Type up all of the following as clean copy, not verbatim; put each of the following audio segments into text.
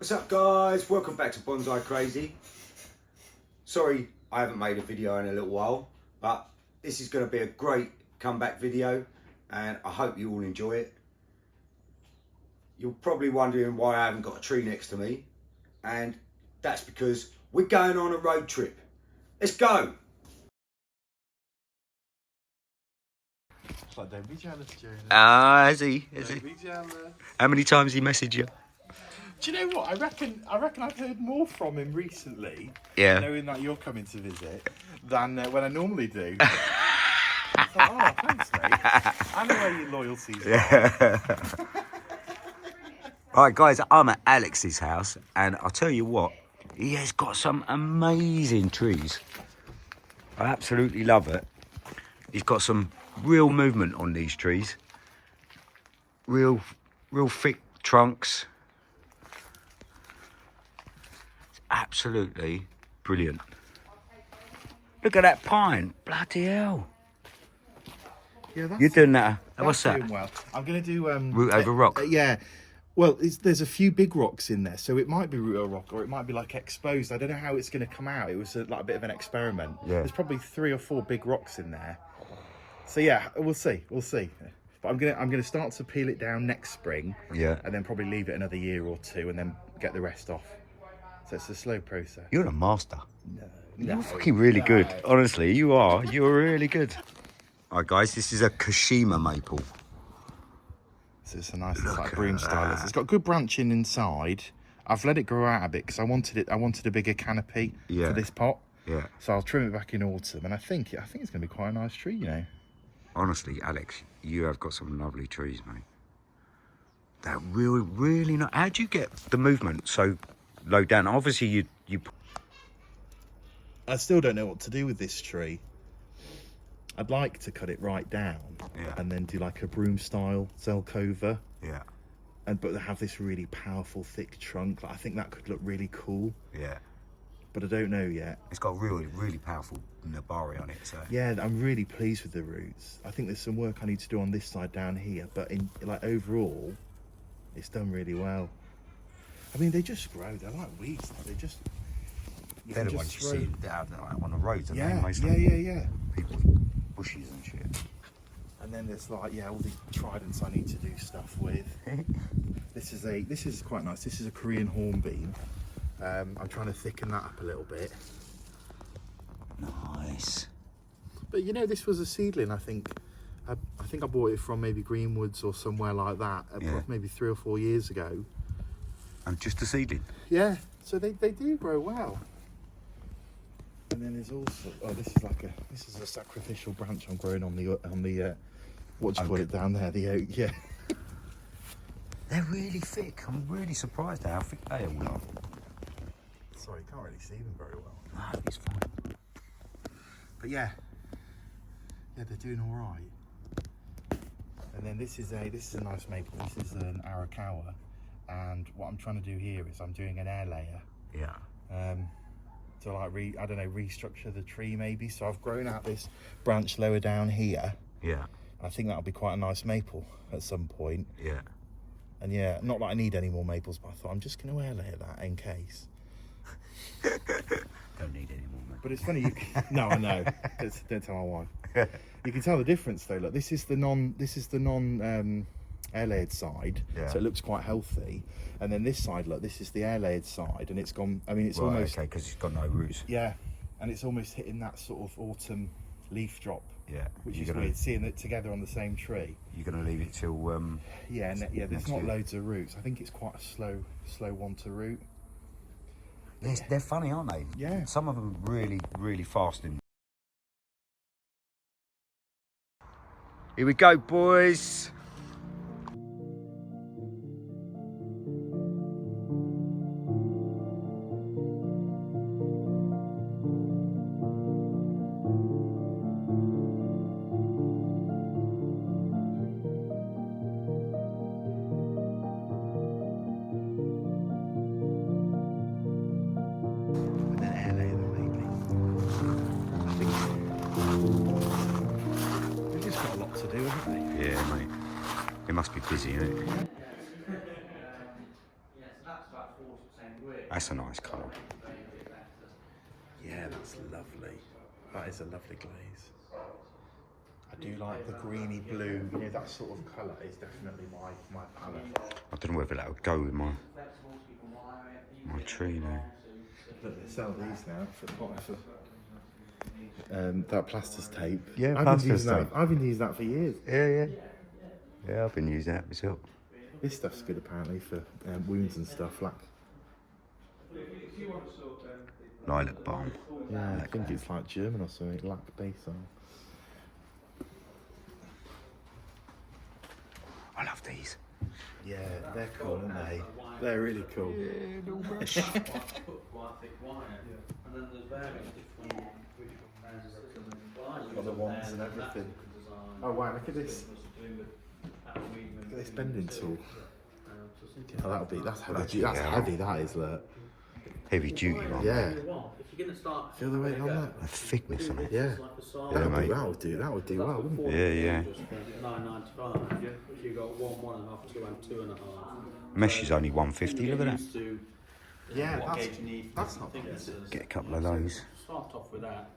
What's up guys, welcome back to Bonsai Crazy. Sorry I haven't made a video in a little while, but this is going to be a great comeback video and I hope you all enjoy it. You're probably wondering why I haven't got a tree next to me, and that's because we're going on a road trip. Let's go! Like, don't be jealous, Jonah. Is he? Don't be jealous. How many times he messaged you? Do you know what? I reckon I've heard more from him recently, Yeah. knowing that you're coming to visit, than when I normally do. It's like, oh, thanks, mate. I know where your loyalties are. Yeah. Alright guys, I'm at Alex's house and I'll tell you what, he has got some amazing trees. I absolutely love it. He's got some real movement on these trees. Real thick trunks. It's absolutely brilliant. Look at that pine. Bloody hell. Yeah, that's, You're doing that. What's doing that? well. I'm going to do Root over rock. Yeah. Well, there's a few big rocks in there, so it might be root over rock or it might be like exposed. I don't know how it's going to come out. It was like a bit of an experiment. Yeah. There's probably 3 or 4 big rocks in there. So yeah, we'll see. But I'm gonna start to peel it down next spring. Yeah. And then probably leave it another year or 2 and then get the rest off. So it's a slow process. You're a master. No. You're fucking really good. Honestly, you are. You're really good. Alright guys, this is a Kashima maple. So it's a nice like broom stylus. It's got good branching inside. I've let it grow out a bit because I wanted a bigger canopy for this pot. Yeah. So I'll trim it back in autumn, and I think it's gonna be quite a nice tree, you know. Honestly, Alex, you have got some lovely trees, mate. They're really not. How do you get the movement so low down? Obviously, you. I still don't know what to do with this tree. I'd like to cut it right down and then do like a broom style Zelkova. Yeah. But have this really powerful thick trunk. Like, I think that could look really cool. Yeah. But I don't know yet. It's got really powerful nabari on it. So. Yeah, I'm really pleased with the roots. I think there's some work I need to do on this side down here, but overall, it's done really well. I mean, they just grow. They're like weeds. They just. They're the ones you see on the roads, aren't they? Yeah. People's bushes and shit. And then there's like all these tridents I need to do stuff with. This is quite nice. This is a Korean hornbeam. I'm trying to thicken that up a little bit. Nice. But you know, this was a seedling. I think I bought it from maybe Greenwoods or somewhere like that, maybe 3 or 4 years ago. And just a seedling. Yeah. So they do grow well. And then there's also this is a sacrificial branch I'm growing on the what do you call it down there, the oak. Yeah. They're really thick. I'm really surprised at how thick they all are. Sorry, you can't really see them very well. No, it's fine. But yeah, they're doing all right. And then this is a nice maple. This is an Arakawa, and what I'm trying to do here is I'm doing an air layer. Yeah. To like restructure the tree maybe. So I've grown out this branch lower down here. Yeah. I think that'll be quite a nice maple at some point. Yeah. And yeah, not that I need any more maples, but I thought I'm just going to air layer that in case. Don't need any more, mate. But it's funny. No, I know. Don't tell my wife. You can tell the difference though. Look, this is the non air layered side, so it looks quite healthy. And then this side, look, this is the air layered side, and it's gone. I mean, it's almost okay because it's got no roots. Yeah, and it's almost hitting that sort of autumn leaf drop. Yeah, which is weird, seeing it together on the same tree. You're gonna leave it till there's not loads of roots. I think it's quite a slow one to root. They're funny, aren't they? Yeah. Some of them really fast. Here we go, boys. They've just got a lot to do, haven't they? Yeah, mate. It must be busy, isn't it? Yeah, so that's about That's a nice colour. Yeah, that's lovely. That is a lovely glaze. I do like the greeny blue. You know, that sort of colour is definitely my palette. I don't know whether that would go with my tree now. Look, they sell these now for that plaster's tape. Yeah, I've plaster's been using tape. That. I've been using that for years. Yeah, I've been using that myself. This stuff's good apparently for wounds and stuff. Like, Lilac balm. yeah, I think it's like German or something. Lac Basil. I love these. Yeah, they're cool, aren't they? They're really cool. Got the wands and everything. Oh wow, look at this. Look at this bending tool. Oh, that's heavy. That's heavy, that is, look. Heavy duty one. Yeah. Feel the weight on that? The thickness on it. Yeah. Yeah, mate. That would do well, wouldn't it? Yeah. £9.95. If you got 1.5, 2 and 2.5. Mesh is only 150. Look at that. Yeah, that's not bad, is it? Get a couple of those. Start off with that.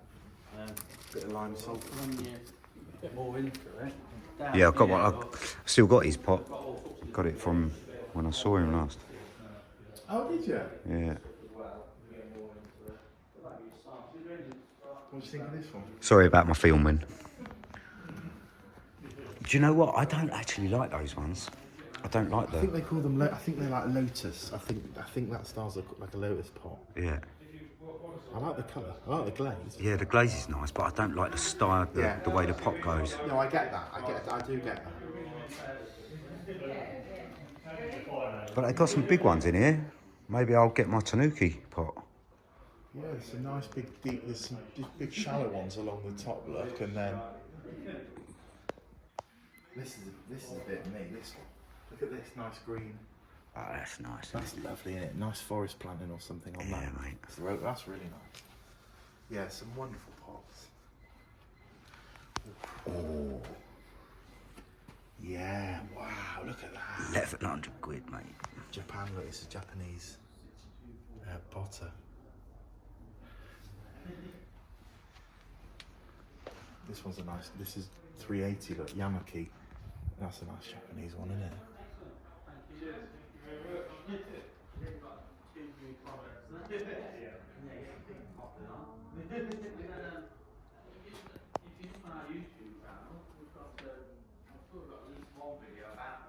Bit of lime salt. When you get more into it. Yeah, I've got one. I've still got his pot. Got it from when I saw him last. Oh, did you? Yeah. What do you think of this one? Sorry about my filming. Do you know what? I don't actually like those ones. I don't like I them. think they call them. I think they're like lotus. I think that style's like a lotus pot. Yeah. I like the colour. I like the glaze. Yeah, the glaze is nice, but I don't like the style, the way the pot goes. No, I get that. I do get that. But they got some big ones in here. Maybe I'll get my Tanuki pot. Yeah, there's some nice big deep. There's some big shallow ones along the top. Look, and then this is a bit of me. This one. Look at this nice green. Oh, that's nice. That's lovely, isn't it? Nice forest planting or something on that. Yeah, mate. That's really nice. Yeah, some wonderful pots. Oh. Yeah, wow, look at that. 1,100 quid, mate. Japan, look, it's a Japanese potter. This one's a nice, this is 380, look, Yamaki. That's a nice Japanese one, isn't it?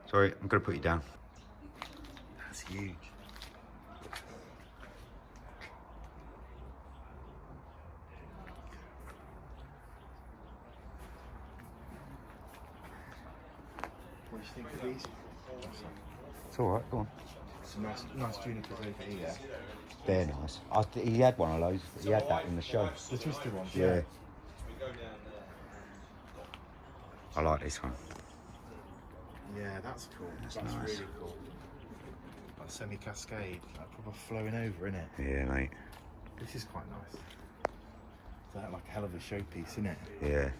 Sorry, I'm going to put you down. That's huge. What do you think of these? It's all right, go on. Some nice junipers over here. They're nice. He had one of those. He had that in the show. The twisted ones, Yeah. I like this one. Yeah, that's cool. That's nice. really cool. Like semi-cascade, like proper flowing over, innit? Yeah, mate. This is quite nice. That's like a hell of a showpiece, isn't it? Yeah.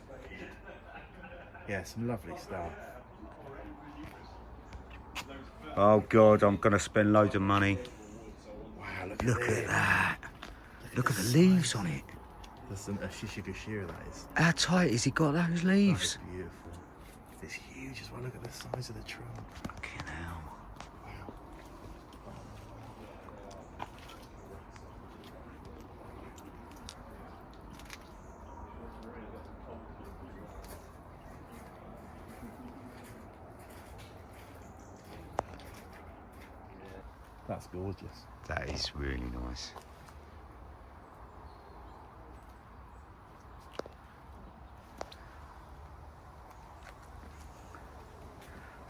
Yeah, some lovely stuff. Oh, God, I'm going to spend loads of money. Wow, Look at that. Look at the leaves on it. That's a shishigashira, that is. How tight has he got those leaves? That is beautiful. It's huge as well. Look at the size of the trunk. Fucking hell. Wow. That's gorgeous. That is really nice.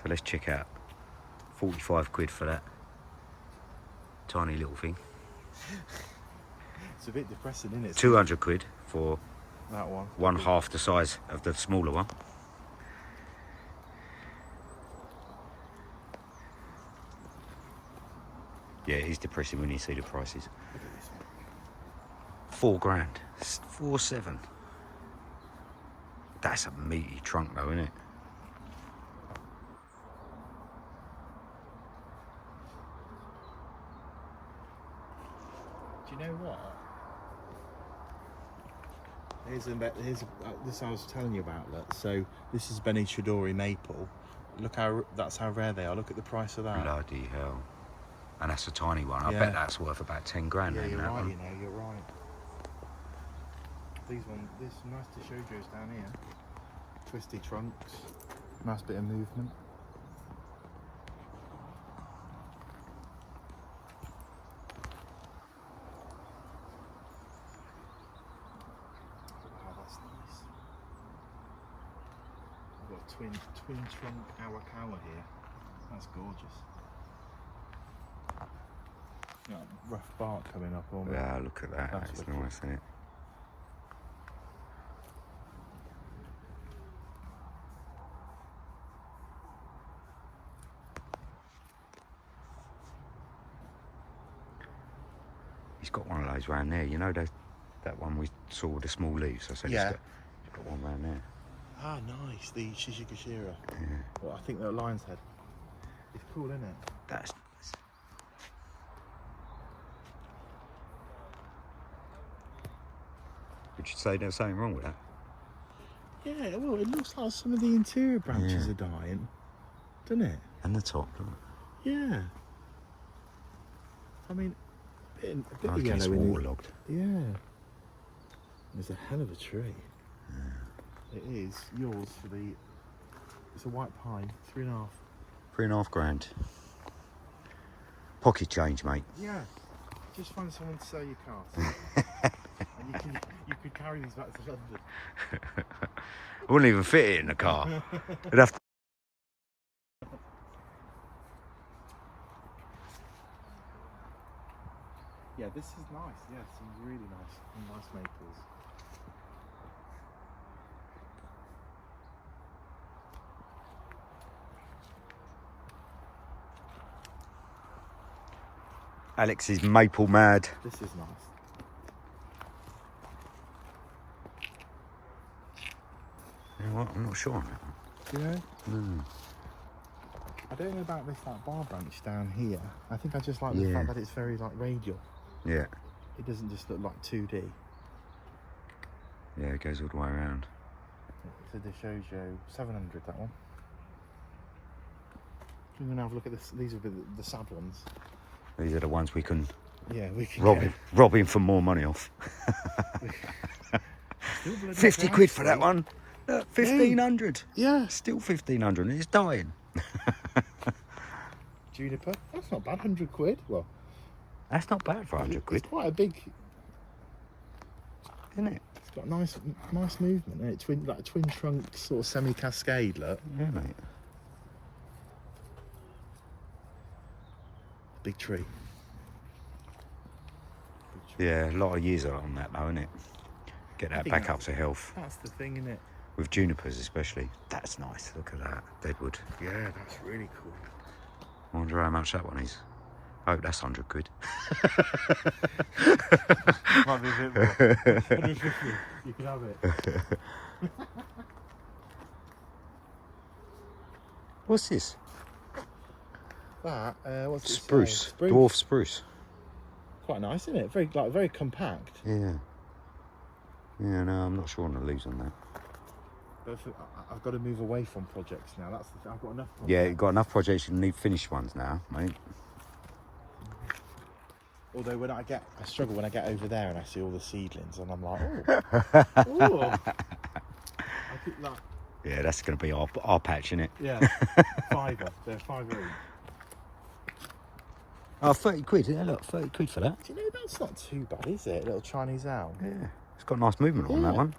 So let's check out 45 quid for that tiny little thing. It's a bit depressing, isn't it? 200 quid for That one. 1/2 the size of the smaller one. Yeah, it is depressing when you see the prices. Look at this one. £4 grand. 4.7. That's a meaty trunk though, isn't it? Do you know what? This I was telling you about. Look, so this is Benichadori maple. Look that's how rare they are. Look at the price of that. Bloody hell! And that's a tiny one. I bet that's worth about 10 grand. Yeah, you're that right. one. You know, you're right. This nice to show Joe's down here. Twisty trunks. Nice bit of movement. Twin trunk awakawa here. That's gorgeous. Yeah, rough bark coming up on. Yeah, look at that. That's nice, isn't it? He's got one of those round there. You know that one we saw with the small leaves. I said he's got one round there. Ah, nice. The Shishikashira. Yeah. Well, I think they're lion's head. It's cool, isn't it? That's nice. Would you say there's something wrong with that? Yeah, well, it looks like some of the interior branches are dying, doesn't it? And the top, doesn't it? Yeah. I mean, a bit of It's yellow in it. waterlogged. Yeah. There's a hell of a tree. Yeah. It is yours for the. It's a white pine, 3.5. 3.5 grand. Pocket change, mate. Yeah. Just find someone to sell your car. And you could carry these back to London. I wouldn't even fit it in the car. It'd have to. Yeah, this is nice. Yeah, some really nice maples. Alex is maple mad. This is nice. You know what? I'm not sure on that one. Do you know? No. I don't know about this bar branch down here. I think I just like the fact that it's very radial. Yeah. It doesn't just look like 2D. Yeah, it goes all the way around. So this shows you 700, that one. We're going to have a look at this. These will be the sad ones. These are the ones we can, we can rob him for more money off. 50 quid for that one. Look, 1,500. Yeah. Still 1,500 and it's dying. Juniper. That's not bad, 100 quid. Well, that's not bad for 100 quid. It's quite a big, isn't it? It's got nice movement, isn't it? Like a twin trunk sort of semi-cascade look. Yeah, mate. Big tree. Yeah, a lot of years on that though, isn't it? Get that back up to health. That's the thing, isn't it? With junipers especially. That's nice. Look at that. Deadwood. Yeah, that's really cool. I wonder how much that one is. I hope that's 100 quid. Might be a bit more. 150. You can have it. What's this? That, what's it Spruce. say? Dwarf spruce. Quite nice, isn't it? Very compact. Yeah. Yeah, no, I'm not sure on the leaves on that. But I've got to move away from projects now. That's the thing. I've got enough projects. Yeah, you've got enough projects. You need finished ones now, mate. Although I struggle when I get over there and I see all the seedlings and I'm like, oh. I think that. Yeah, that's going to be our patch, isn't it? Yeah, fiver. They're £5 each. Oh, 30 quid. Yeah, look, 30 quid for that. Do you know, that's not too bad, is it? A little Chinese owl. Yeah, it's got nice movement on that one.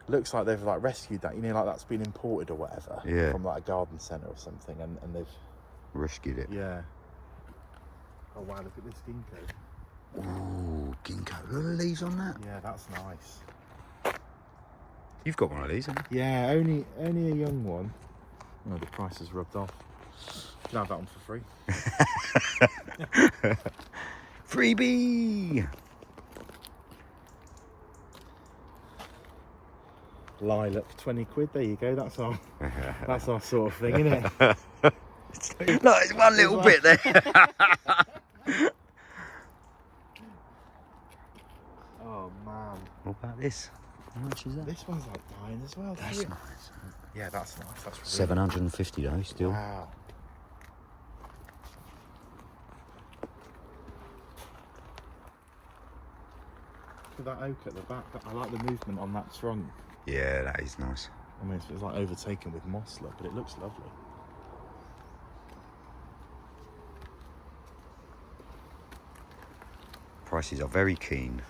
Looks like they've rescued that, like that's been imported or whatever. Yeah. From a garden centre or something, and they've rescued it. Yeah. Oh wow, look at this ginkgo. Ooh, ginkgo. Look at the leaves on that. Yeah, that's nice. You've got one of these, haven't you? Yeah, only a young one. Oh, the price has rubbed off. You can have that one for free. Freebie! Lilac, 20 quid. There you go. That's our sort of thing, isn't it? Look, it's one little bit there. this. How much is that? This one's like dying as well. That's Look. nice. Yeah, that's nice. That's really 750 though, still. Wow. Look at that oak at the back. I like the movement on that trunk. Yeah, that is nice. I mean, it's like overtaken with moss, look, but it looks lovely. Prices are very keen.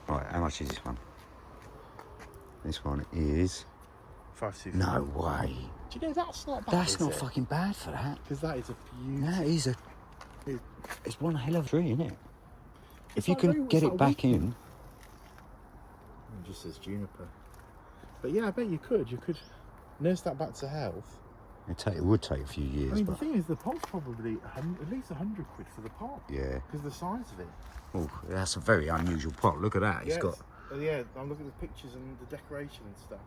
Right, how much is this one? This one is... 525. No way. Do you know that's not bad? That's not fucking bad for that. Because that is a beauty. That is a... It's one hell of a tree, isn't it? If you like can very- get it's it like back weeping. in... It just says juniper. But yeah, I bet you could. You could nurse that back to health. It would take a few years, I mean, but... the thing is, the pot's probably at least 100 quid for the pot. Yeah. Because the size of it. Oh, that's a very unusual pot. Look at that. It's got... Yeah, I'm looking at the pictures and the decoration and stuff.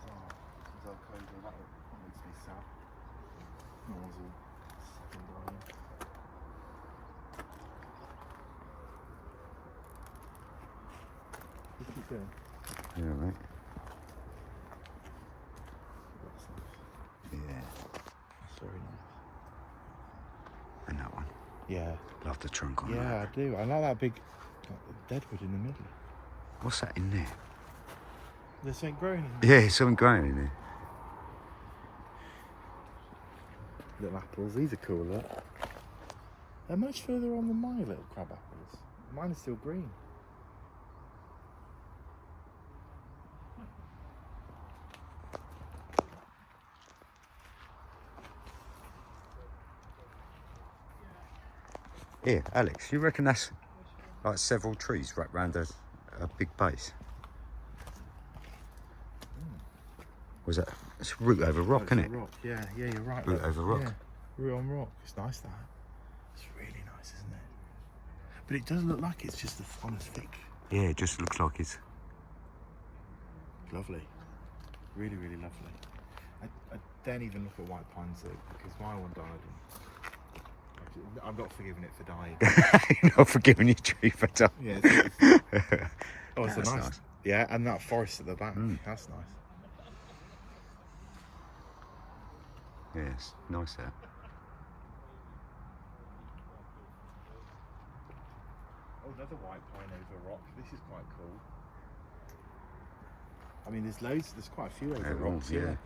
Oh, that makes me sad. That one's all second line. You keep going. Yeah, right. That's nice. Yeah. That's very nice. And that one. Yeah. Love the trunk on that. Yeah, I do. I like that big deadwood in the middle. What's that in there? There's something growing in Yeah, something growing in there. Little apples. These are cool, look. They're much further on than my little crab apples. Mine are still green. Here, Alex, you reckon that's like several trees wrapped round a big base? Was that? It's root over rock, It's isn't a it? rock. Yeah, yeah, you're right. Root look. over rock. Yeah, root on rock. It's nice, that. It's really nice, isn't it? But it does look like it's just on a thick. Yeah, it just looks like it's... Lovely. Really, really lovely. I don't even look at white pines though, because my one died. And I'm not forgiving it for dying. You're not forgiving your tree for dying. Yeah. Oh, it's That's a nice. nice. Yeah, and that forest at the back. That's nice. Yes, nice there. Oh, another white pine over rock. This is quite cool. I mean, there's loads. There's quite a few over rocks. Yeah.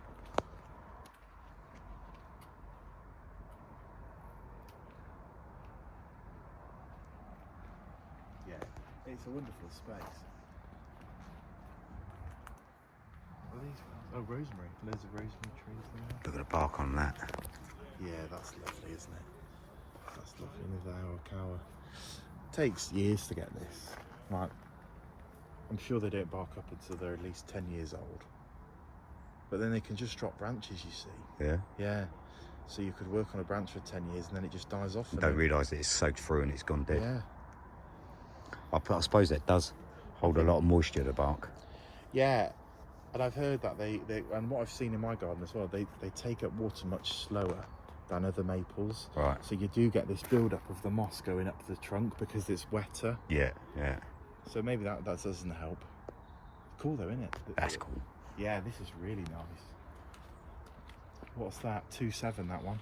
Yeah, it's a wonderful space. What are these ones? Oh, rosemary. Loads of rosemary trees there. Look at the bark on that. Yeah, that's lovely, isn't it? That's lovely. Another Arakawa. Takes years to get this. Like, I'm sure they don't bark up until they're at least 10 years old. But then they can just drop branches, you see. Yeah. Yeah. So you could work on a branch for 10 years and then it just dies off. You don't realise that it's soaked through and it's gone dead. Yeah. I suppose that does hold a lot of moisture, the bark. Yeah. And I've heard that they and what I've seen in my garden as well, they take up water much slower than other maples. Right. So you do get this build-up of the moss going up the trunk because it's wetter. Yeah, yeah. So maybe that doesn't help. Cool though, isn't it? That's cool. Yeah, this is really nice. What's that? 2.7, that one.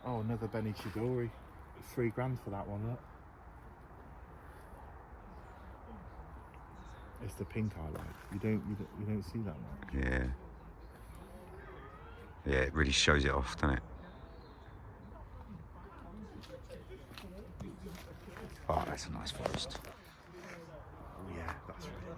Oh, another Benichigori. $3,000 for that one, look. It's the pink I like. You don't see that much. Yeah. Yeah, it really shows it off, doesn't it? Oh, that's a nice forest. Oh yeah, that's really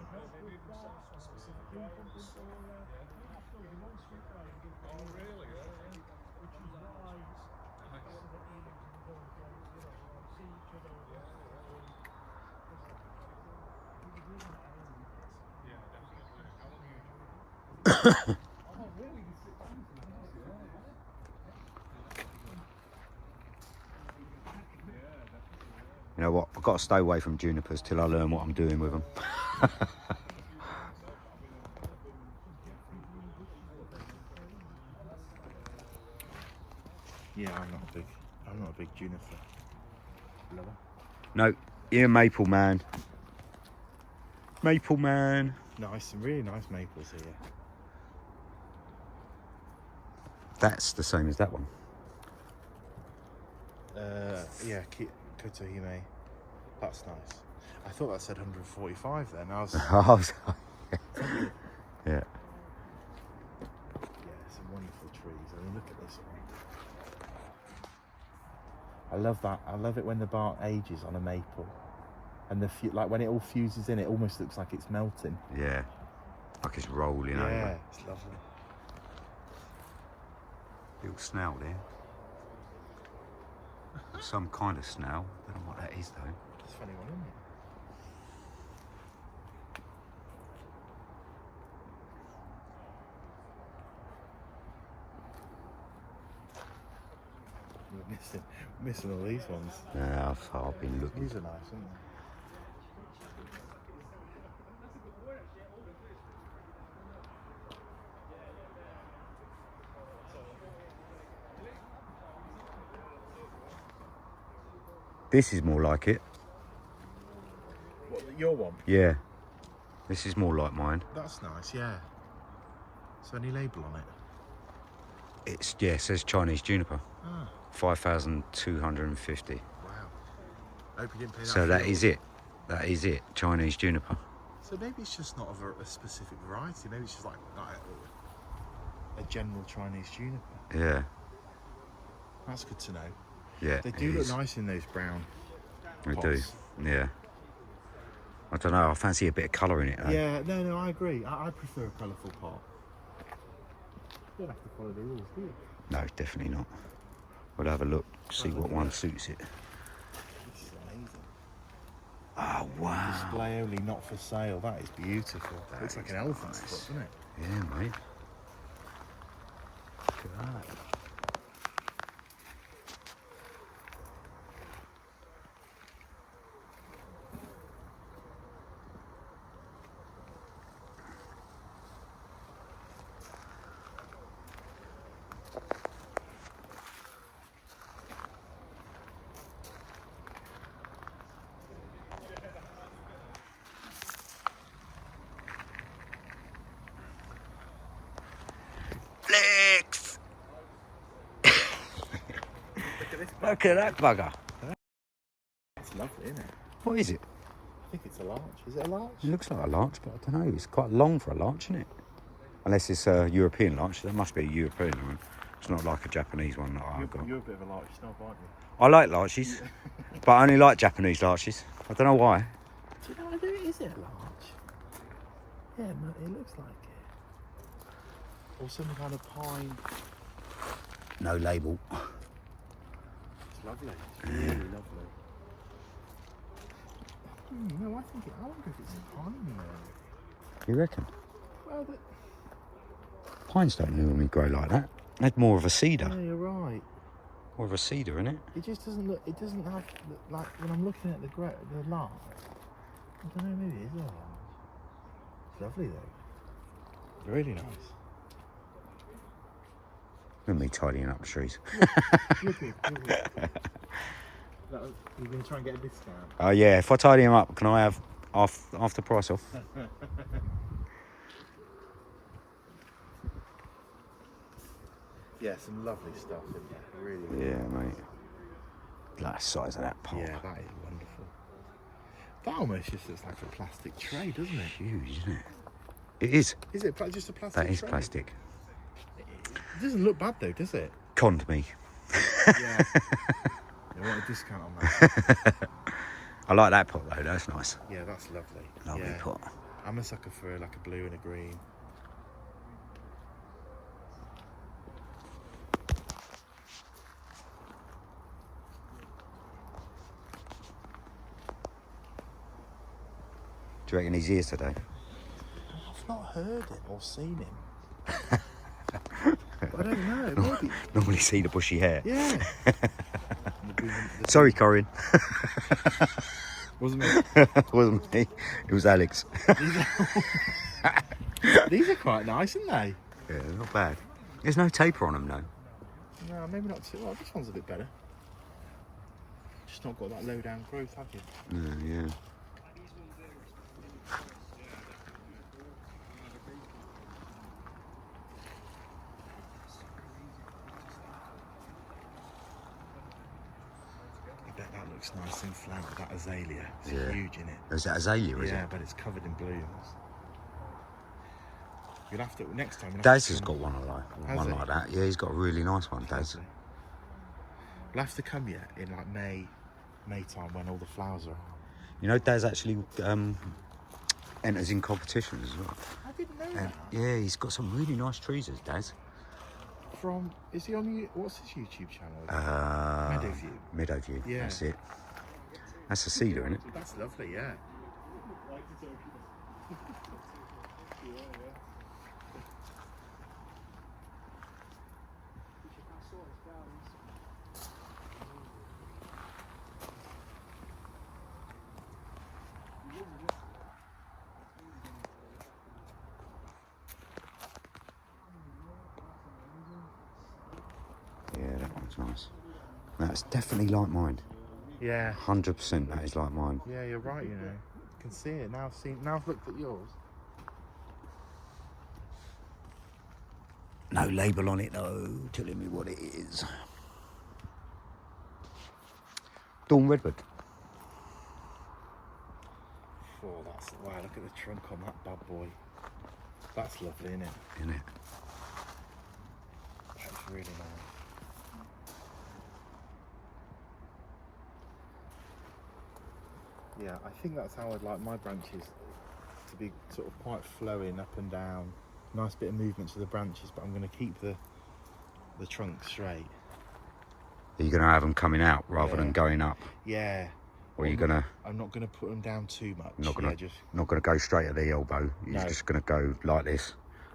You know what? I've got to stay away from junipers till I learn what I'm doing with them. Yeah, I'm not a big juniper lover. No, you're a maple man. Maple man. Nice, some really nice maples here. That's the same as that one. Yeah, Kotohime. That's nice. I thought that said 145 then. I was. Yeah. Yeah, some wonderful trees. I mean, look at this one. I love that. I love it when the bark ages on a maple, and like when it all fuses in, it almost looks like it's melting. Yeah. Like it's rolling over. Yeah, it's lovely. Little snail there. Some kind of snail. I don't know what that is though. It's a funny one, isn't it? We're missing all these ones. Yeah, I've been looking. These are nice, aren't they? This is more like it. What, your one? Yeah. This is more like mine. That's nice, yeah. Is there any label on it? It says Chinese juniper. Ah. 5,250. Wow. I hope you didn't pay that. So that is it. That is it. Chinese juniper. So maybe it's just not a specific variety. Maybe it's just like a general Chinese juniper. Yeah. That's good to know. Yeah. They do look nice in those brown They do. pots. Yeah. I don't know. I fancy a bit of colour in it though. Yeah, no, I agree. I prefer a colourful pot. You don't have to follow the rules, do you? No, definitely not. We'll have a look, see what one suits it. This is amazing. Oh, wow. Display only, not for sale. That is beautiful. That Looks like is an elephant's nice. foot, doesn't it? Yeah, mate. Look at that. Flex! Look at that bugger. It's lovely, isn't it? What is it? I think it's a larch. Is it a larch? It looks like a larch, but I don't know. It's quite long for a larch, isn't it? Unless it's a European larch. That must be a European one. It's not like a Japanese one that I've got. You're a bit of a larch snob, aren't you? I like larches, but I only like Japanese larches. I don't know why. Do you know what is it a larch? Yeah, it looks like it. Or some kind of pine. No label. It's lovely. It's really lovely. No, I wonder if it's a pine there. You reckon? Well, Pines don't normally grow like that. They're more of a cedar. yeah, you're right. More of a cedar, isn't it? It just doesn't look. It doesn't have like when I'm looking at the larch. I don't know. Maybe it is a larch. It's lovely though. Really nice. Look at me tidying up the trees. You're going to try and get a discount. Oh yeah, if I tidy them up, can I have half the price off? Yeah, some lovely stuff in there. Really. Yeah, mate. Like the size of that pot. Yeah, that is wonderful. That almost just looks like a plastic tray, doesn't it? Huge, isn't it? It is. Is it just a plastic That is tray? plastic. It doesn't look bad though, does it? Conned me. Yeah. I want a discount on that. I like that pot though. That's nice. Yeah, that's lovely. Lovely yeah. pot. I'm a sucker for like a blue and a green. Do you reckon he's here today? I've not heard him or seen him. But I don't know. Maybe. Normally see the bushy hair. Yeah. Sorry, Corinne. Wasn't me. Wasn't me. It was Alex. These are quite nice, aren't they? Yeah, not bad. There's no taper on them though. No, maybe not too. Well, this one's a bit better. Just not got that low down growth, have you? Yeah. I bet that looks nice in flower, that azalea. It's Yeah. huge, isn't it? Is that azalea, is Yeah, it? but it's covered in blooms. You'll have to, next time... Daz has got one Has he? like that. Yeah, he's got a really nice one, Daz. We'll have to come yet in like May time when all the flowers are out. You know, Daz actually enters in competitions as well. I didn't know And, that. yeah, he's got some really nice trees, Daz. Is he on the, what's his YouTube channel? Meadowview. Yeah. That's it. That's a cedar, isn't it? That's lovely, yeah. Yeah, that one's nice. That's definitely like mine. Yeah. 100% that is like mine. Yeah, you're right, you know. You can see it now. Now I've looked at yours. No label on it though, telling me what it is. Dawn Redwood. Oh, that's, wow, look at the trunk on that bad boy. That's lovely, isn't it? Isn't it? That's really nice. Yeah, I think that's how I'd like my branches to be, sort of quite flowing up and down. Nice bit of movement to the branches, but I'm going to keep the trunk straight. Are you going to have them coming out rather Yeah. than going up? Yeah. Or are you going to... I'm not going to put them down too much. Not going just to go straight at the elbow. You're No. just going to go like this.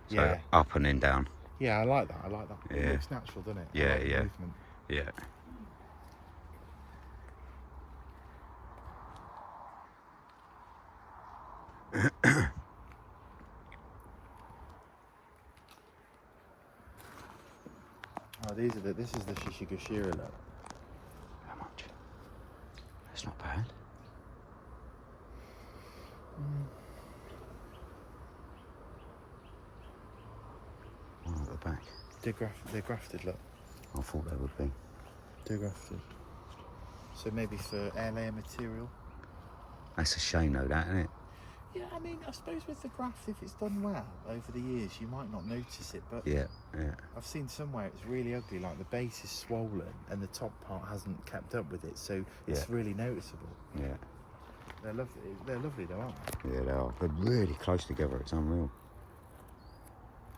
So Yeah. up and then down. Yeah, I like that. I like that. Yeah. It looks natural, doesn't it? I Yeah, like the yeah. movement. Yeah. Oh, this is the Shishigashira look. How much? That's not bad. One at the back. They're grafted, look. I thought they would be. They're grafted. So maybe for air layer material. That's a shame though, that, isn't it? Yeah, I mean, I suppose with the graft, if it's done well over the years, you might not notice it. But Yeah, yeah. I've seen somewhere it's really ugly, like the base is swollen and the top part hasn't kept up with it, so it's Yeah. really noticeable. Yeah. They're lovely. They're lovely, though, aren't they? Yeah, they are. They're really close together. It's unreal.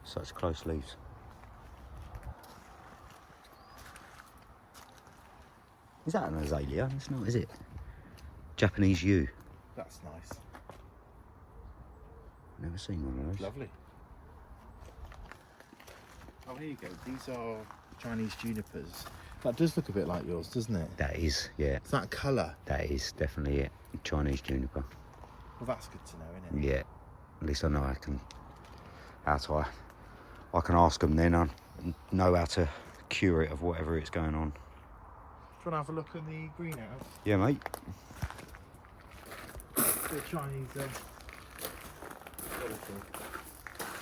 Such close leaves. Is that an azalea? It's not, is it? Japanese yew. That's nice. Never seen one of those. Lovely. Oh, here you go. These are Chinese junipers. That does look a bit like yours, doesn't it? That is, yeah. It's that colour. That is definitely it. Chinese juniper. Well, that's good to know, isn't it? Yeah. At least I know I can ask them then. I know how to cure it of whatever it's going on. Do you want to have a look in the greenhouse? Yeah, mate. The Chinese,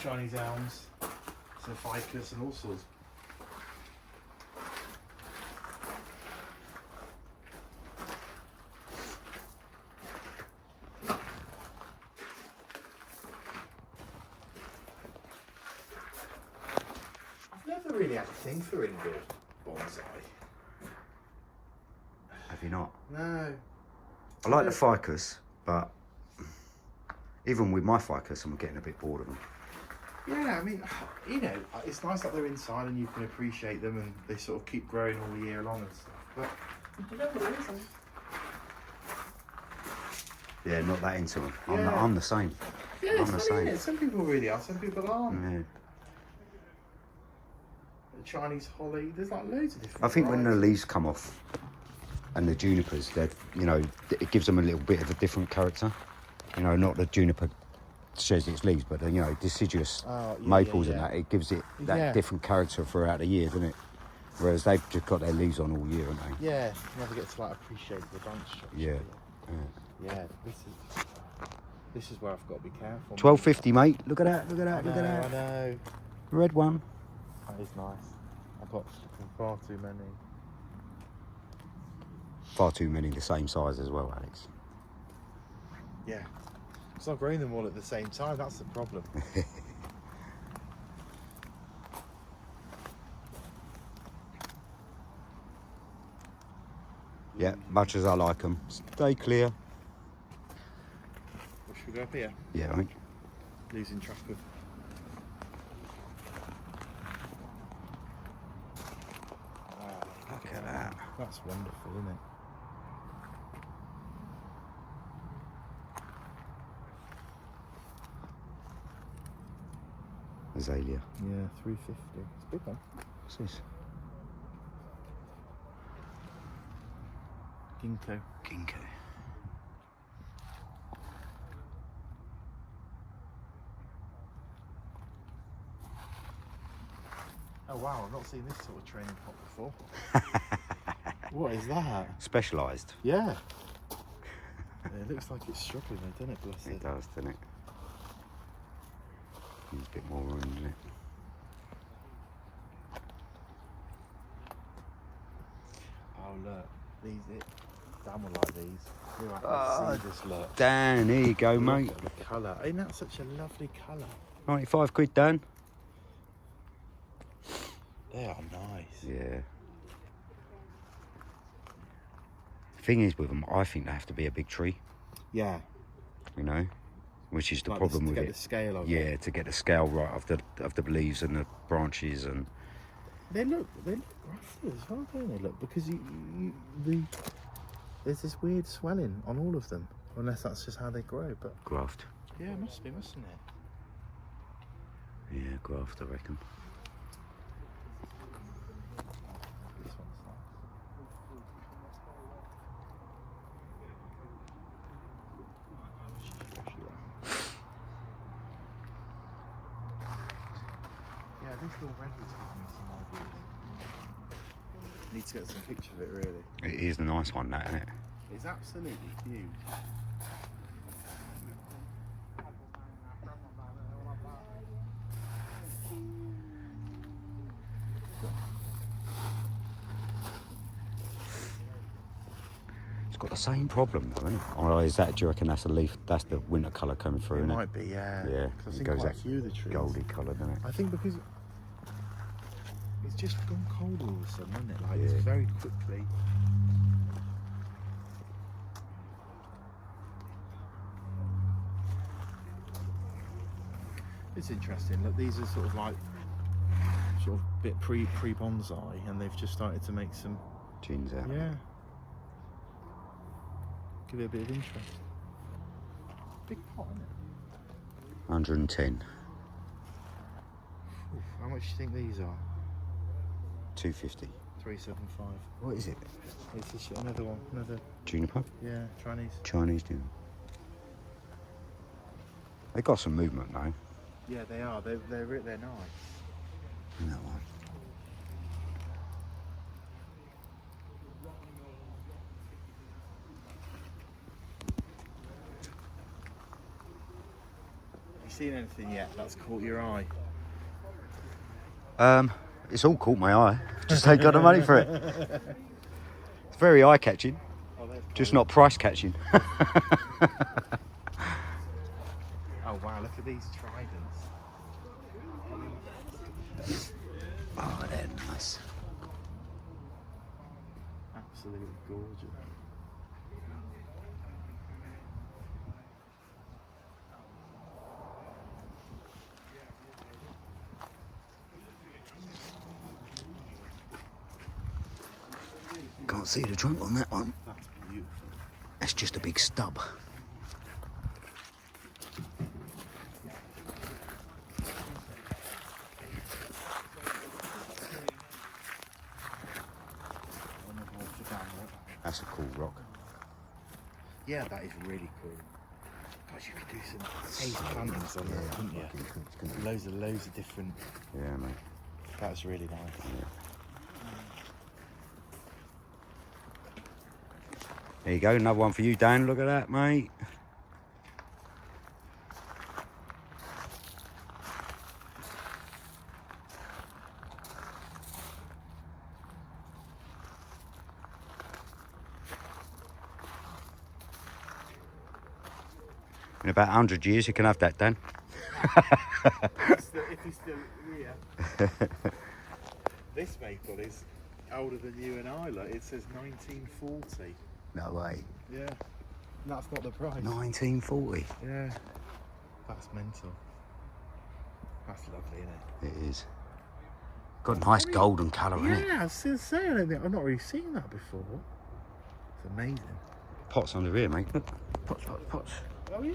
Chinese elms, some ficus and all sorts. I've never really had a thing for indoor bonsai. Have you not? No. I like the ficus, but even with my ficus, I'm getting a bit bored of them. Yeah, I mean, you know, it's nice that they're inside and you can appreciate them and they sort of keep growing all the year long and stuff. But you know what it is? Yeah, not that into them. Yeah. I'm the same. Yeah, I'm it's the funny, same. isn't it? Some people really are, some people aren't. Yeah. The Chinese holly, there's like loads of different I think when the varieties. leaves come off and the junipers, you know, it gives them a little bit of a different character. You know, not the juniper sheds its leaves, but the, you know, deciduous Oh, yeah, maples yeah, and yeah. that, it gives it that Yeah. different character throughout the year, doesn't it? Whereas they've just got their leaves on all year, haven't they? Yeah, you never get to like appreciate the branch structure. Yeah. Yeah, this is where I've got to be careful. 12.50, mate. Look at that. Look at that. I Look at that. know. Red one. That is nice. I've got far too many. Far too many the same size as well, Alex. Yeah. It's not growing them all at the same time. That's the problem. Yeah, much as I like them, stay clear. Well, should we go up here? Yeah, mate. Losing track of. Wow, Look at that. That's wonderful, isn't it? Azalea. Yeah, 350. It's a big one. What's this? Ginkgo. Ginkgo. Oh wow, I've not seen this sort of training pot before. What is that? Specialised. Yeah. It looks like it's struggling, though, doesn't it? Bless It it. does, doesn't it? Needs a bit more room, doesn't it? Oh look, Dan will like these. Here, I can see this look. Dan, here you go, Look mate. at the colour. Ain't that such a lovely colour? 95 quid, Dan. They are nice. Yeah. Thing is with them, I think they have to be a big tree, Yeah. you know, which is the Like problem this, with to get it. the scale of it. Yeah, to get the scale right of the leaves and the branches and. They look grafted as well, don't they? Look, because there's this weird swelling on all of them, unless that's just how they grow. But Graft. yeah, it must be, mustn't it? Yeah, graft, I reckon. This one's nice. Yeah, this little redwood's giving me some ideas. Need to get some pictures of it, really. It is a nice one, that, isn't it? It's absolutely huge. It's got the same problem, though, isn't it? Or is that, do you reckon that's a leaf? That's the winter colour coming through, It isn't it? might be, yeah. Yeah, 'Cause I've it seen goes quite a that few of the trees. goldy colour, doesn't it? I think because it's just gone cold all of a sudden, isn't it? Like it's Yeah. very quickly. It's interesting. Look, these are sort of bit pre bonsai, and they've just started to make some. Gins out. Yeah. Give it a bit of interest. Big pot, isn't it? 110. Oof, how much do you think these are? 250. 375. What is it? It's just another one. Another. Juniper? Yeah, Chinese. Chinese juniper. They got some movement though. Yeah, they are. They're nice. In that one. Have you seen anything yet that's caught your eye? It's all caught my eye. Just ain't got the money for it. It's very eye catching, Oh, just not price catching. Oh wow! Look at these tridents. Oh, they're nice. Absolutely gorgeous. Can't see the trunk on that one. That's beautiful. That's just a big stub. That's a cool rock. Yeah, that is really cool. God, you could do some ace plantings on there, couldn't you? Loads of different. Yeah, mate. That's really nice. There you go, another one for you, Dan. Look at that, mate. In about 100 years, you can have that, Dan. If he's still here. This maple is older than you and I. Look, it says 1940. No way. Yeah, that's not the price. 1940. Yeah, that's mental. That's lovely, isn't it? It is. Got a nice golden colour in it. Yeah, I was still saying, I've not really seen that before. It's amazing. Pots under here, mate. Look. Pots, pots, pots. Oh yeah.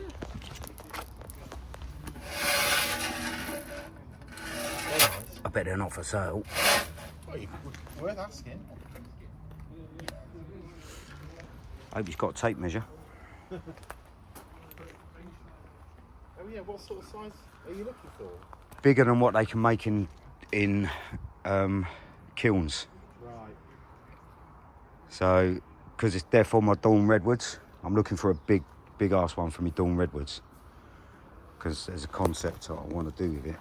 I bet they're not for sale. Worth asking. I hope he's got a tape measure. Oh yeah, what sort of size are you looking for? Bigger than what they can make in kilns. Right. So, because they're for my Dawn Redwoods, I'm looking for a big ass one for me Dawn Redwoods. Because there's a concept I want to do with it.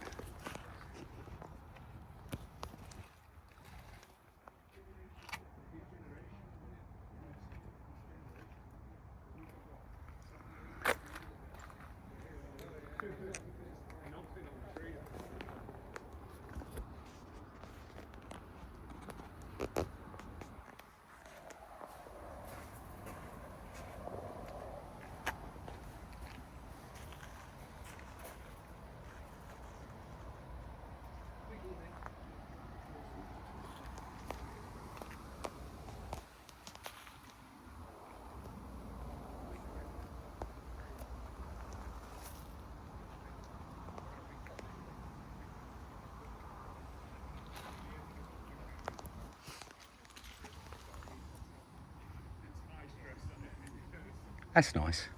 That's nice.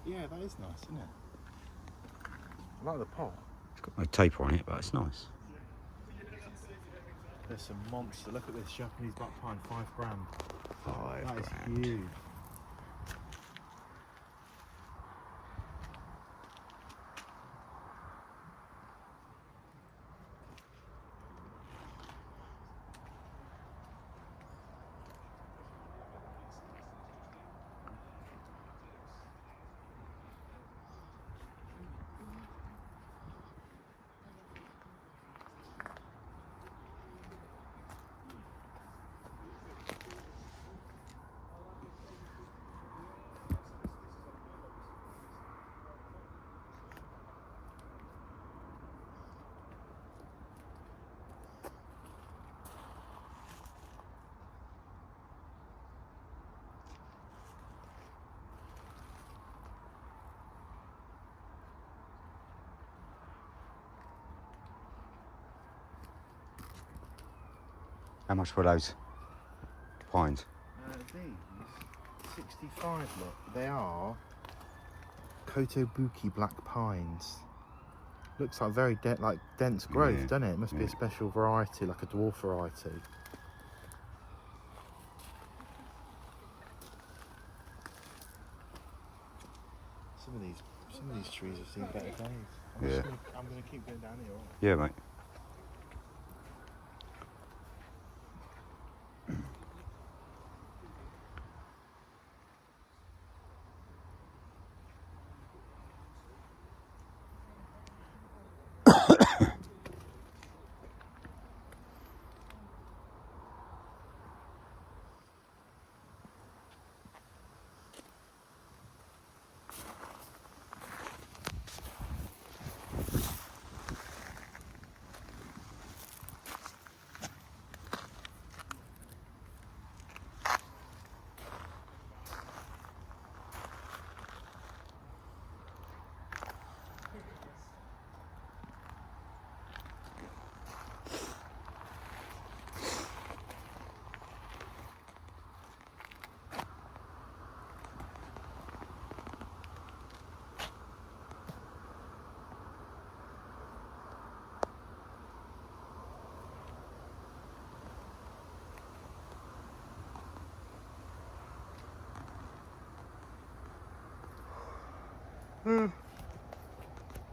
Yeah, that is nice, isn't it? I like the pot. It's got no taper on it, but it's nice. There's some monster. Look at this Japanese black pine, £5 grand. That is £5 huge. How much were those pines? These 65. Look, they are Kotobuki black pines. Looks like very dense growth, Yeah, doesn't it? It must be a special variety, like a dwarf variety. Some of these trees have seen better days. I'm gonna keep going down here. Yeah, mate.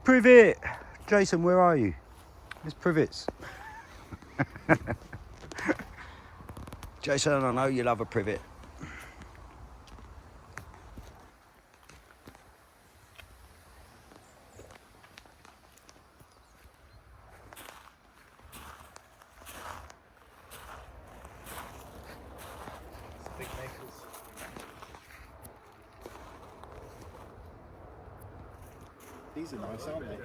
Privet! Jason, where are you? There's privets. Jason, I know you love a privet. Big maples. These are nice, aren't they?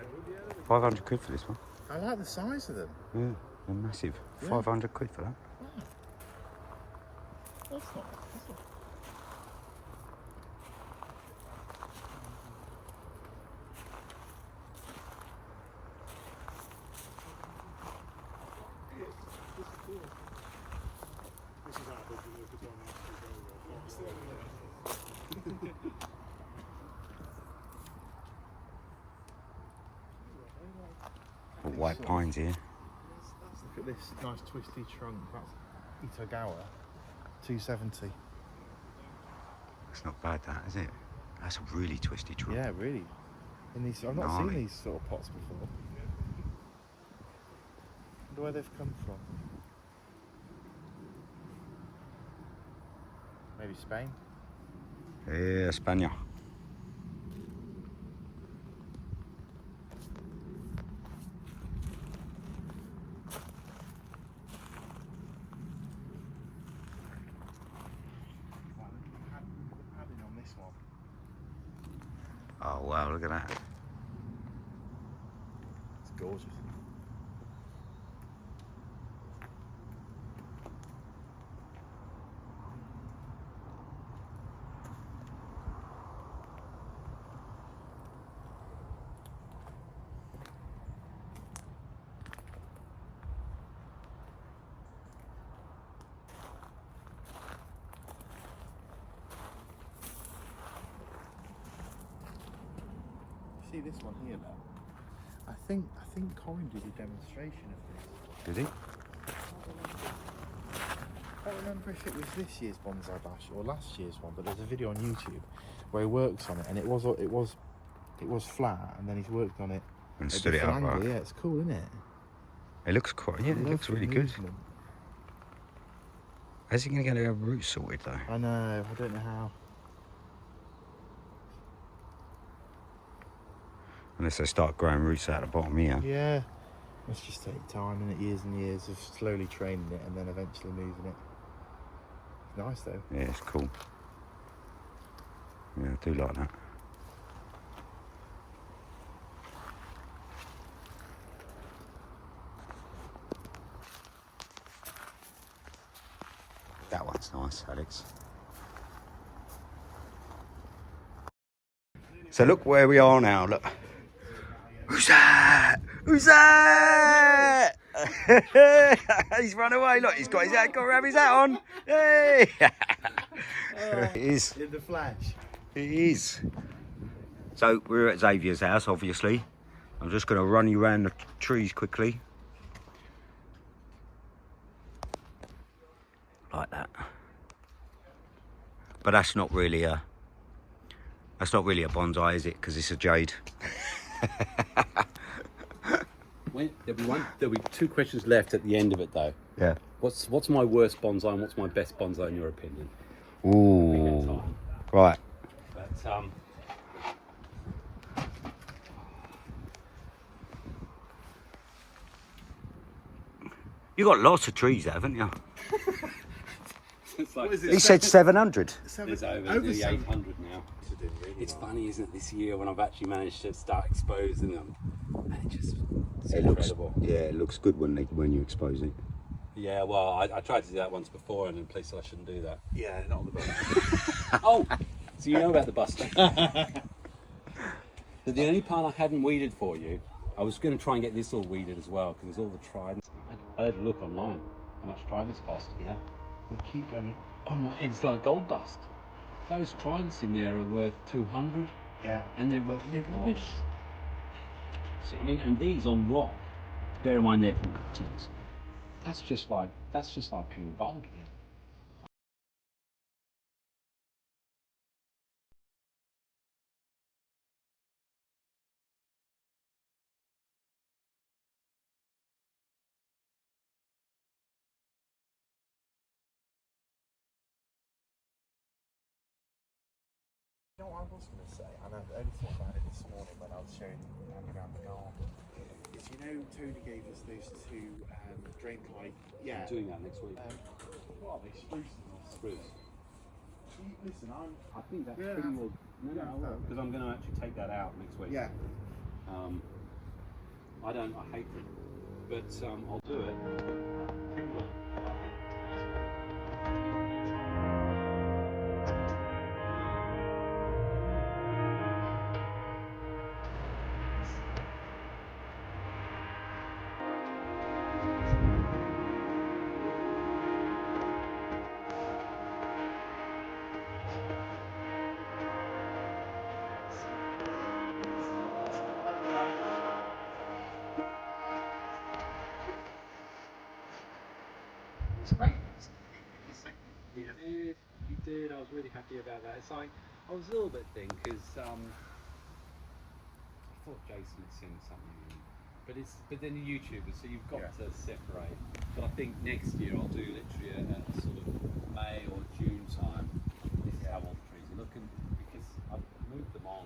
500 quid for this one. I like the size of them. Yeah, they're massive. Yeah. 500 quid for that. That's not. Got white pines here. Look at this nice twisty trunk. That's Itogawa. 270. It's not bad, that, is it? That's a really twisty trunk. Yeah, really. In these, I've not Gnarly. seen these sort of pots before. Wonder where they've come from. Maybe Spain. Yeah, España. Padding on this one. Oh wow, look at that. It's gorgeous. See this one here, though. I think Corin did a demonstration of this. Did he? I don't remember if it was this year's Bonsai Bash or last year's one, but there's a video on YouTube where he works on it, and it was flat, and then he's worked on it And at stood it different up, angle. right? Yeah, it's cool, isn't it? It looks quite, yeah, it looks really good. Movement. How's he going to get our roots sorted though? I know, I don't know how. Unless they start growing roots out the bottom here. Yeah, it's just take time and years and years of slowly training it and then eventually moving it. It's nice though. Yeah, it's cool. Yeah, I do like that. That one's nice, Alex. So look where we are now, look. Who's that? Who's that? He's run away, look, he's got his hat, got to have his hat on. Hey! It is. In the flash. It is. So we're at Xavier's house, obviously. I'm just going to run you around the trees quickly. Like that. But that's not really a bonsai, is it? Because it's a jade. There'll be two questions left at the end of it, though. Yeah. What's my worst bonsai and what's my best bonsai in your opinion? Ooh. Right. But You got lots of trees there, haven't you? it's like What is it? He said 700. it's over the 800 now. It's funny, isn't it? This year when I've actually managed to start exposing them, and it's incredible. It looks good when you expose it. Yeah, well, I tried to do that once before, and in places I shouldn't do that. Yeah, not on the boat. Oh, so you know about the buster? So the only part I hadn't weeded for you, I was going to try and get this all weeded as well, because there's all the tridents. I had a look online. How much tridents cost? Yeah. We keep going. Oh my! It's like gold dust. Those tridents in there are worth 200. Yeah. And they're rubbish. And these on rock. Bear in mind they're from cuttings. That's just like pure gold. You know what I was going to say, and I only thought about it this morning when I was showing Andy around the garden, is Tony gave us those two drain pipe. Yeah. I'm doing that next week. What are they, spruce? Spruce. Listen, I think that's Yeah. pretty well. No, because I'm going to actually take that out next week. Yeah. I hate them, but I'll do it. You did. I was really happy about that. It's like I was a little bit thin because I thought Jason had seen something, but then the YouTubers, so you've got to separate. But I think next year I'll do literally a sort of May or June time. This is how all the trees are looking because I've moved them on.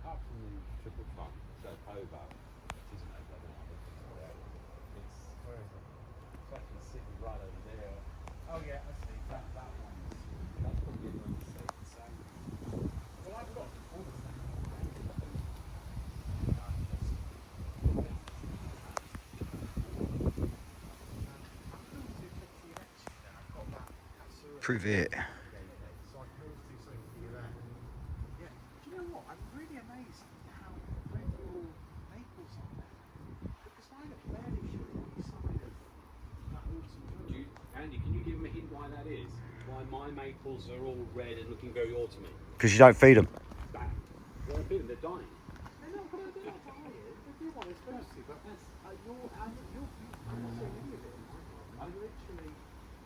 Apart from the triple trunk, so over. It isn't over. I don't know. It's where is it? It's actually sitting right over there. Oh yeah, I see. That one's that's probably going to stay the same. Well, I've got all the stuff. Prove it. So I can always do something for you there. Yeah. Do you know what? I'm really amazed at how red your maples are there. Because I have barely shown any sign of that autumn growth. Andy, can you give them a hint why that is? Why my maples are all red and looking very autumny? Because you don't feed them. That. Well, they're dying. They're not dying. They do want to, but that's I'm not saying any of it. I'm literally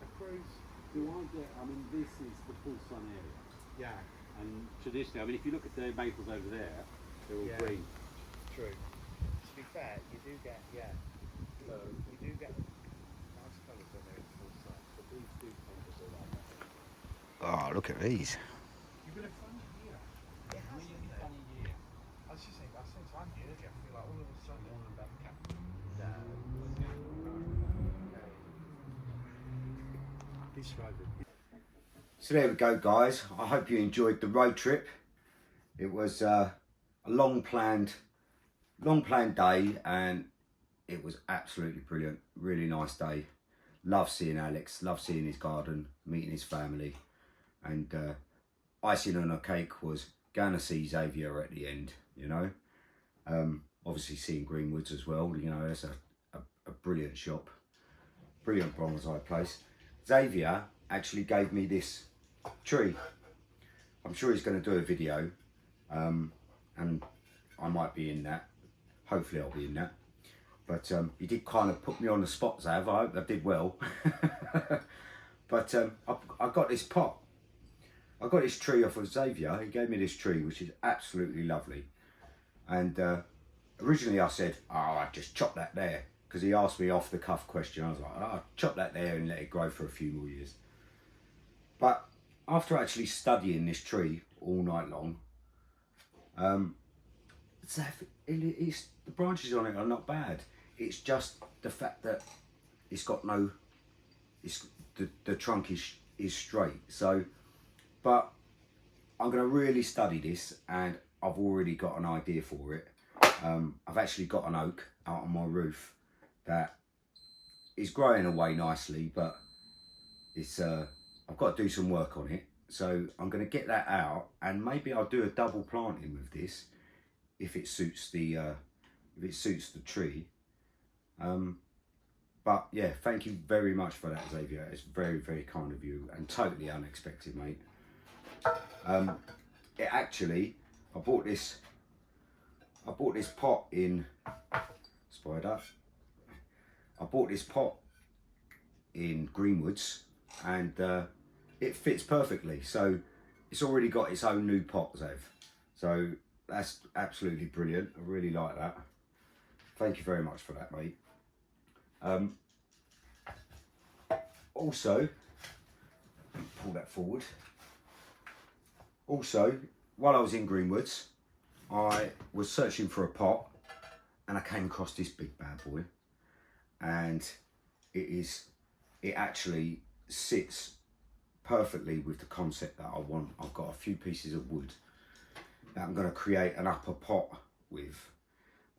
across. Do I get? I mean, this is the full sun area, Yeah. and traditionally, I mean, if you look at the maples over there, they're all green. True. To be fair, you do get you do get nice colours when they're in full sun. But these do tend to be like that. Oh, look at these. You've been a funny year. It has Really been a funny year. I was just saying, since I'm here, I feel like all of a sudden I'm back. So there we go, guys. I hope you enjoyed the road trip. It was a long planned day, and it was absolutely brilliant. Really nice day. Love seeing Alex, love seeing his garden, meeting his family, and icing on a cake was going to see Xavier at the end, you know. Obviously seeing Greenwoods as well, you know, that's a brilliant shop, brilliant bonsai place. Xavier actually gave me this tree. I'm sure he's going to do a video, and I might be in that. Hopefully I'll be in that. But he did kind of put me on the spot, Xav. I hope I did well. But I got this pot. I got this tree off of Xavier. He gave me this tree, which is absolutely lovely. And originally I said, oh, I'd just chop that there. Because he asked me off the cuff question. I was like, oh, I'll chop that there and let it grow for a few more years. But after actually studying this tree all night long, the branches on it are not bad. It's just the fact that it's got no, the trunk is straight. So, but I'm going to really study this, and I've already got an idea for it. I've actually got an oak out on my roof that is growing away nicely, but it's I've got to do some work on it. So I'm going to get that out, and maybe I'll do a double planting with this if it suits the tree. But yeah, thank you very much for that, Xavier. It's very, very kind of you, and totally unexpected, mate. It actually, I bought this pot in Spider. I bought this pot in Greenwoods, and it fits perfectly. So it's already got its own new pot, Xav. So that's absolutely brilliant. I really like that. Thank you very much for that, mate. Also, pull that forward. Also, while I was in Greenwoods, I was searching for a pot and I came across this big bad boy, and it actually sits perfectly with the concept that I want. I've got a few pieces of wood that I'm going to create an upper pot with,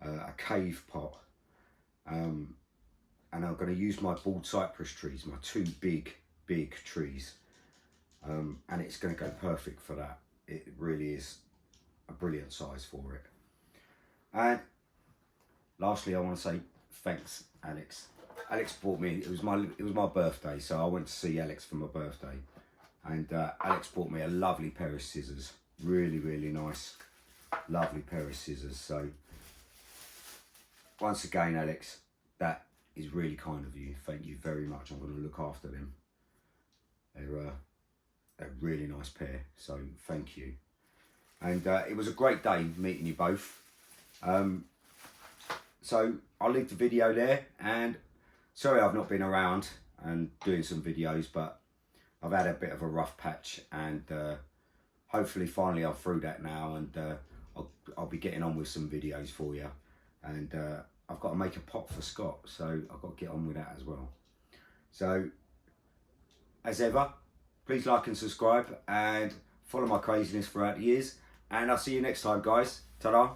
a cave pot, and I'm going to use my bald cypress trees, my two big trees, and it's going to go perfect for that. It really is a brilliant size for it. And lastly, I want to say thanks, Alex. Alex bought me, it was my birthday, so I went to see Alex for my birthday, and Alex bought me a lovely pair of scissors, really nice, lovely pair of scissors. So once again, Alex, that is really kind of you. Thank you very much. I'm going to look after them. They're a really nice pair, so thank you. And it was a great day meeting you both. So I'll leave the video there, and sorry I've not been around and doing some videos, but I've had a bit of a rough patch, and hopefully finally I'm through that now, and I'll be getting on with some videos for you. And I've got to make a pot for Scott, so I've got to get on with that as well. So as ever, please like and subscribe and follow my craziness throughout the years, and I'll see you next time, guys. Ta-da.